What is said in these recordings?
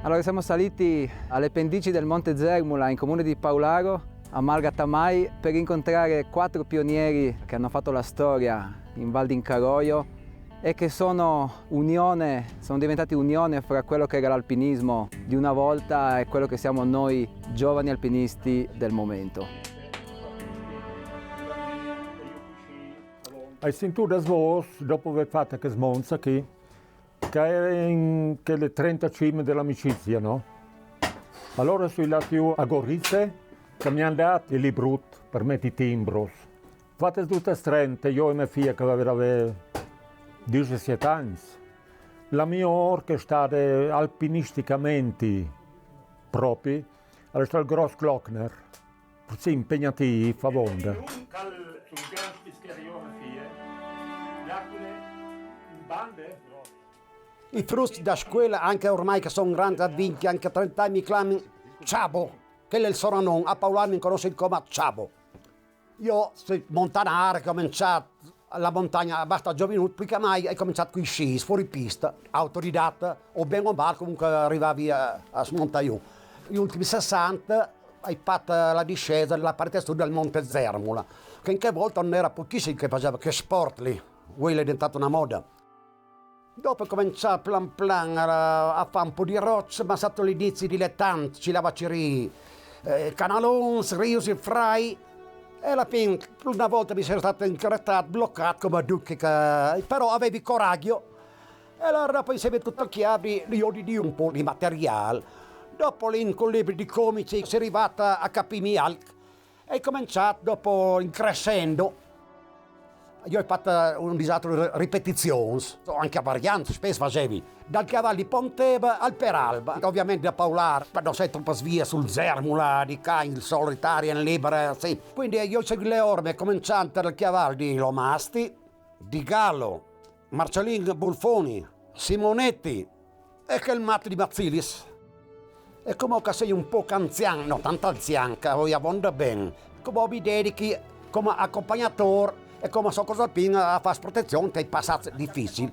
Allora siamo saliti alle pendici del Monte Zermula in comune di Paularo, a Malgatamai, per incontrare 4 pionieri che hanno fatto la storia in Val d'Incaroio e che sono diventati unione fra quello che era l'alpinismo di una volta e quello che siamo noi giovani alpinisti del momento. Hai sentito da svos, dopo aver fatto che smonza qui, che è in quelle 30 cime dell'amicizia, no? Allora sono là più a Gorizia, che mi hanno dato i libri per mettere i timbros. Fate tutte strette, io e mia figlia che aveva 17 anni. La mia orca è stata alpinisticamente propria, è stato il Gross Glockner, sì, impegnativo, favore. I frutti da scuola, anche ormai che sono grandi, advinti, anche 30 anni, mi chiamano Ciabo, che è il soprannome, a Paolaro mi conosce come Ciabo. Io, montanare, ho cominciato la montagna abbastanza giovane, più che mai ho cominciato con i sci, fuori pista, autodidatta, o ben o male, comunque arrivavi a smontare io. Gli ultimi 60 hai fatto la discesa della parte sud del Monte Zermula, che in che volta non era pochissimo che faceva, che sport lì, quello è diventato una moda. Dopo ho cominciato plan plan a fare un po' di rocce, ma è stato l'inizio dilettante, ci lavaci canalons, riusi, frai, e alla fine una volta mi sono stato increttato, bloccato come ducche, però avevi coraggio. E allora dopo insieme a tutto il chiavi, io di un po' di materiale. Dopo lì con libri di comici si è arrivata a capirmi altro e ho cominciato dopo in crescendo. Io ho fatto un disastro di ripetizioni, anche a varianti, spesso facevi dal cavallo di Ponteva al Peralba, ovviamente da Paolaro, quando sei troppo svia sul Zermula, di Cain, solitaria in libera, sì. Quindi io segui le orme, cominciando dal cavallo di Lomasti, di Gallo, Marcellin Bulfoni, Simonetti e che il matto di Mazzilis. E come che sei un po' anziano, no, tanto anziano, che voglio andare bene, come mi dedichi come accompagnatore e come so cosa alpina a fare protezione che è passato difficile.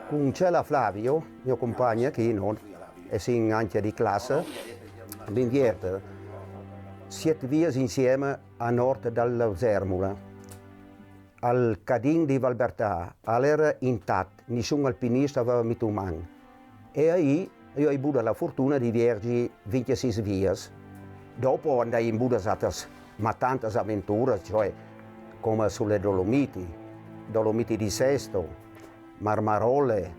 Con Cella Flavio, mio compagno qui, no? E sin anche di classe, l'invierte 7 vie insieme a nord dal Zermula, al Cadin di Valbertà, all'era intatto, nessun alpinista aveva messo mano. E ahí io ho avuto la fortuna di viaggiare 26 vie. Dopo andai in Buda ma tante avventure, cioè come sulle Dolomiti di Sesto, Marmarole,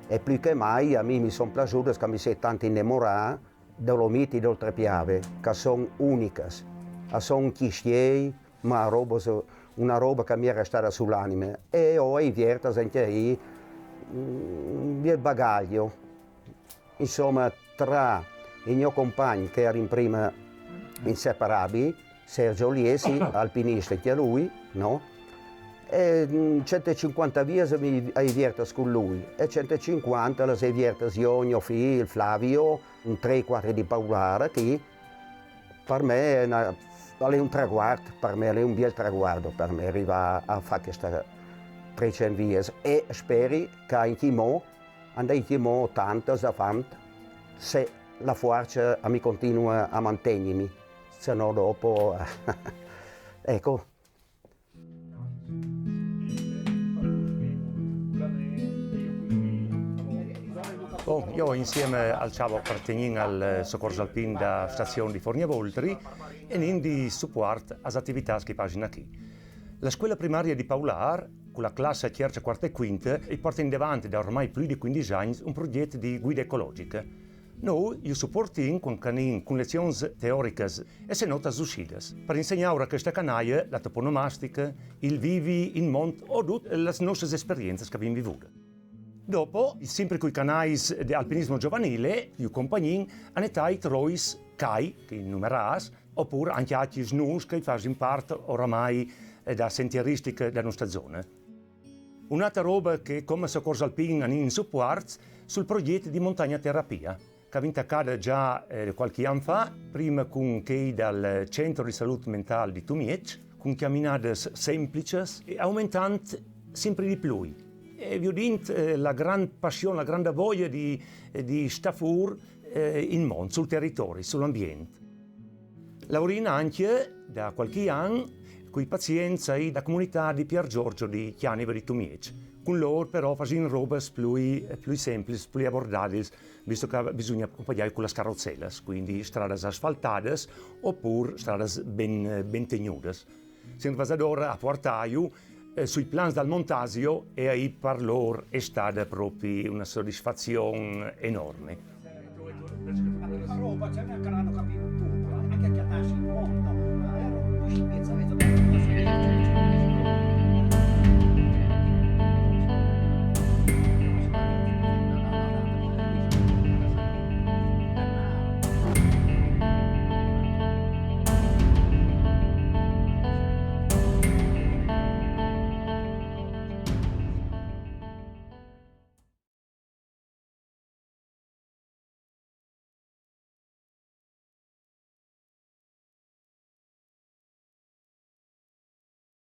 e più che mai a me mi sono piaciute che mi si tanto innamorate Dolomiti d'Oltrepiave, che sono uniche, sono chistiei, ma una roba che mi era stata sull'anima. E ho avverto anche lì il bagaglio. Insomma, tra il mio compagno che era in prima inseparabili, Sergio Liesi, alpinista anche lui, no? E 150 vie mi avverto con lui e 150 le avverto io, mio figlio, Flavio, un 3-4 di Paolaro, che per me è un traguardo, per me è un bel traguardo, per me arrivare a fare queste 300 vie e spero che anche mo andai tante da fare se la forza mi continua a mantenermi, se no dopo ecco. Io insieme al Ciavo appartengo al soccorso alpino da stazione di Fornia-Voltri e di supporto alle attività che pagina qui. La scuola primaria di Paolaro, con la classe terza, quarta e quinta, porta in avanti da ormai più di 15 anni un progetto di guida ecologica. Noi supportiamo con lezioni teoriche e se note uscite per insegnare a questa canaglia la toponomastica, il vivi in monte o tutte le nostre esperienze che abbiamo vissuto. Dopo, sempre con i canali di alpinismo giovanile, i compagni hanno dato Rois, Kai, che numerati, oppure anche altri snus che fanno parte oramai da sentieristica della nostra zona. Un'altra roba che come soccorso alpino hanno in supporto sul progetto di montagna terapia, che ha vinto già qualche anno fa, prima con che dal centro di salute mentale di Tumiec, con camminate semplici e aumentando sempre di più. e vi ho detto la grande passione, la grande voglia di stare in mondo, sul territorio, sull'ambiente. Lavorino anche da qualche anno con i pazienza e da comunità di Pier Giorgio di Chianiva di Tumiec. Con loro però facciamo robe più semplici, più abbordabili, visto che bisogna accompagnare con le carrozzelle, quindi strade asfaltate oppure strade ben tenute. Siamo ora a Portaio, sui plans dal montasio, e ahí per loro è stata proprio una soddisfazione enorme.